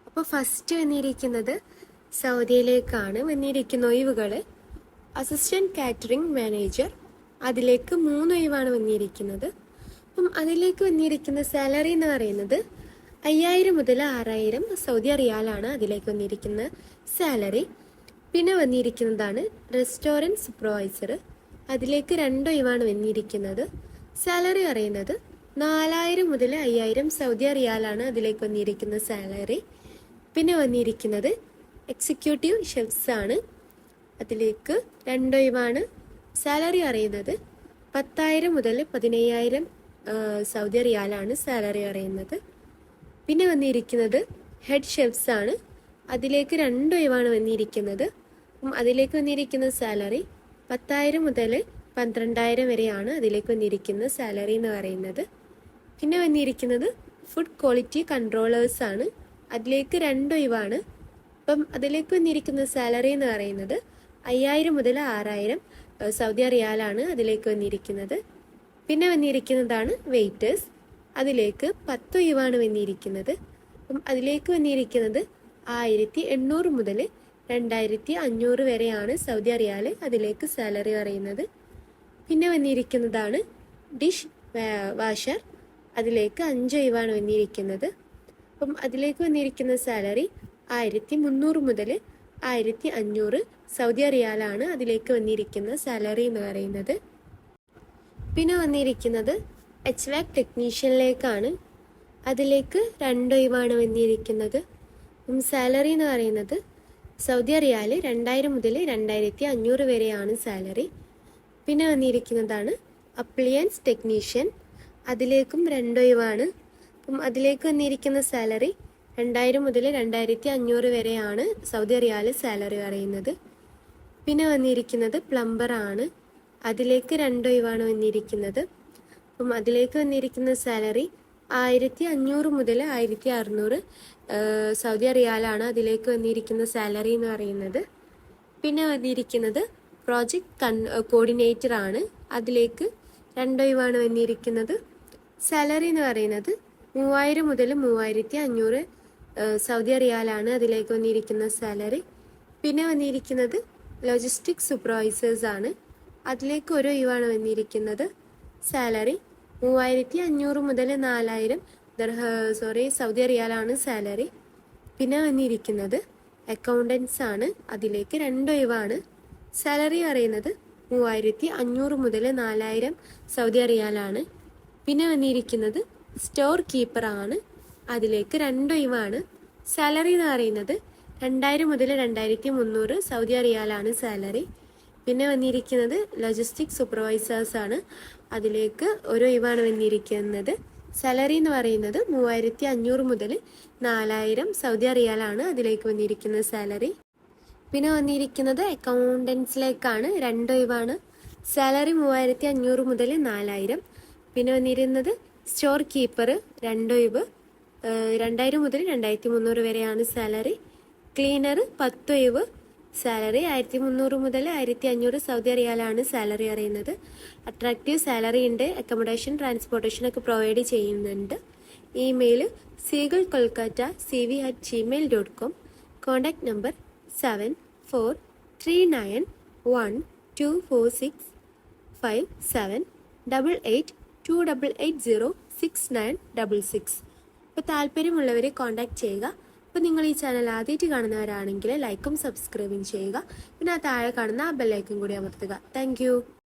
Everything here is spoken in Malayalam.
അപ്പോൾ ഫസ്റ്റ് വന്നിരിക്കുന്നത് സൗദിയിലേക്കാണ് വന്നിരിക്കുന്ന ഒഴിവുകൾ. അസിസ്റ്റന്റ് കാറ്ററിംഗ് മാനേജർ, അതിലേക്ക് 3 ഒഴിവാണ് വന്നിരിക്കുന്നത്. അപ്പം അതിലേക്ക് വന്നിരിക്കുന്ന സാലറി എന്ന് പറയുന്നത് 5000 മുതൽ 6000 സൗദി റിയാലാണ് അതിലേക്ക് വന്നിരിക്കുന്ന സാലറി. പിന്നെ വന്നിരിക്കുന്നതാണ് റെസ്റ്റോറൻറ്റ് സൂപ്പർവൈസർ, അതിലേക്ക് 2 ഒഴിവാണ് വന്നിരിക്കുന്നത്. സാലറി പറയുന്നത് 4000 മുതൽ 5000 സൗദി റിയാലാണ് അതിലേക്ക് വന്നിരിക്കുന്ന സാലറി. പിന്നെ വന്നിരിക്കുന്നത് എക്സിക്യൂട്ടീവ് ഷെഫ്സ് ആണ്, അതിലേക്ക് 2 ഒഴിവാണ്. സാലറി അറിയുന്നത് 10,000 മുതൽ 15,000 സൗദി റിയാലാണ് സാലറി അറിയുന്നത്. പിന്നെ വന്നിരിക്കുന്നത് ഹെഡ് ഷെഫ്സ് ആണ്, അതിലേക്ക് 2 ഒഴിവാണ് വന്നിരിക്കുന്നത്. അതിലേക്ക് വന്നിരിക്കുന്ന സാലറി 10,000 മുതൽ 12,000 വരെയാണ് അതിലേക്ക് വന്നിരിക്കുന്ന സാലറി എന്ന് പറയുന്നത്. പിന്നെ വന്നിരിക്കുന്നത് ഫുഡ് ക്വാളിറ്റി കൺട്രോളേഴ്സ് ആണ്, അതിലേക്ക് 2 ഒഴിവാണ്. അപ്പം അതിലേക്ക് വന്നിരിക്കുന്ന സാലറി എന്ന് പറയുന്നത് 5000 മുതൽ 6000 സൗദി റിയാലാണ് അതിലേക്ക് വന്നിരിക്കുന്നത്. പിന്നെ വന്നിരിക്കുന്നതാണ് വെയിറ്റേഴ്സ്, അതിലേക്ക് 10 ഒഴിവാണ് വന്നിരിക്കുന്നത്. അപ്പം അതിലേക്ക് വന്നിരിക്കുന്നത് 1800 മുതൽ 2500 വരെയാണ് സൗദി റിയാൽ അതിലേക്ക് സാലറി പറയുന്നത്. പിന്നെ വന്നിരിക്കുന്നതാണ് ഡിഷ് വാഷർ, അതിലേക്ക് 5 ഒഴിവാണ് വന്നിരിക്കുന്നത്. അപ്പം അതിലേക്ക് വന്നിരിക്കുന്ന സാലറി 1300 മുതൽ 1500 സൗദി റിയാലാണ് അതിലേക്ക് വന്നിരിക്കുന്ന സാലറി എന്ന് പറയുന്നത്. പിന്നെ വന്നിരിക്കുന്നത് HVAC ടെക്നീഷ്യനിലേക്കാണ്, അതിലേക്ക് 2 ഒഴിവാണ് വന്നിരിക്കുന്നത്. സാലറി എന്ന് പറയുന്നത് സൗദി റിയാൽ 2000 മുതൽ 2500 വരെയാണ് സാലറി. പിന്നെ വന്നിരിക്കുന്നതാണ് അപ്ലിയൻസ് ടെക്നീഷ്യൻ, അതിലേക്കും 2 ഒഴിവാണ്. അപ്പം അതിലേക്ക് വന്നിരിക്കുന്ന സാലറി 2000 മുതൽ 2500 വരെയാണ് സൗദി റിയാൽ സാലറി പറയുന്നത്. പിന്നെ വന്നിരിക്കുന്നത് പ്ലംബർ ആണ്, അതിലേക്ക് 2 ഒഴിവാണ് വന്നിരിക്കുന്നത്. അപ്പം അതിലേക്ക് വന്നിരിക്കുന്ന സാലറി 1500 മുതൽ 1600 സൗദി റിയാലാണ് അതിലേക്ക് വന്നിരിക്കുന്ന സാലറി എന്ന് പറയുന്നത്. പിന്നെ വന്നിരിക്കുന്നത് പ്രോജക്റ്റ് കോർഡിനേറ്റർ ആണ്, അതിലേക്ക് 2 ഒഴിവാണ് വന്നിരിക്കുന്നത്. സാലറി എന്ന് പറയുന്നത് 3000 മുതൽ 3500 സൗദി റിയാലാണ് അതിലേക്ക് വന്നിരിക്കുന്ന സാലറി. പിന്നെ വന്നിരിക്കുന്നത് ലോജിസ്റ്റിക് സൂപ്പർവൈസേഴ്സ് ആണ്, അതിലേക്ക് 1 ഒഴിവാണ് വന്നിരിക്കുന്നത്. സാലറി 3500 മുതൽ 4000 സൗദി റിയാലാണ് സാലറി. പിന്നെ വന്നിരിക്കുന്നത് അക്കൗണ്ടൻസ് ആണ്, അതിലേക്ക് 2 ഒഴിവാണ്. സാലറി അറിയുന്നത് 3500 മുതൽ 4000 സൗദി റിയാലാണ്. പിന്നെ വന്നിരിക്കുന്നത് സ്റ്റോർ കീപ്പർ ആണ്, അതിലേക്ക് 2 ഒഴിവാണ്. സാലറി എന്ന് പറയുന്നത് 2000 മുതൽ 2300 സൗദി റിയാലാണ് സാലറി. പിന്നെ വന്നിരിക്കുന്നത് ലോജിസ്റ്റിക് സൂപ്പർവൈസേഴ്സ് ആണ്, അതിലേക്ക് 1 ഒഴിവാണ് വന്നിരിക്കുന്നത്. സാലറി എന്ന് പറയുന്നത് 3500 മുതൽ 4000 സൗദി റിയാലാണ് അതിലേക്ക് വന്നിരിക്കുന്ന സാലറി. പിന്നെ വന്നിരിക്കുന്നത് അക്കൗണ്ടൻസിലേക്കാണ്, 2 ഒഴിവാണ്. സാലറി 3500 മുതൽ 4000. പിന്നെ വന്നിരുന്നത് സ്റ്റോർ കീപ്പർ 2 ഒഴിവ്, 2000 മുതൽ 2300 വരെയാണ് സാലറി. ക്ലീനർ 10 ഒഴിവ്, സാലറി 1300 മുതൽ 1500 സൗദി റിയാലാണ് സാലറി അറിയുന്നത്. അട്രാക്റ്റീവ് സാലറി ഉണ്ട്, അക്കോമഡേഷൻ ട്രാൻസ്പോർട്ടേഷൻ ഒക്കെ പ്രൊവൈഡ് ചെയ്യുന്നുണ്ട്. Email seagalkolkata@gmail.com. Contact number 7439124657 8828806966. അപ്പോൾ താല്പര്യമുള്ളവരെ കോൺടാക്ട് ചെയ്യുക. അപ്പോൾ നിങ്ങൾ ഈ ചാനൽ ആദ്യമായിട്ട് കാണുന്നവരാണെങ്കിൽ ലൈക്കും സബ്സ്ക്രൈബും ചെയ്യുക. പിന്നെ ആ താഴെ കാണുന്ന ആ ബെല്ലൈക്കൺ കൂടി അമർത്തുക. താങ്ക്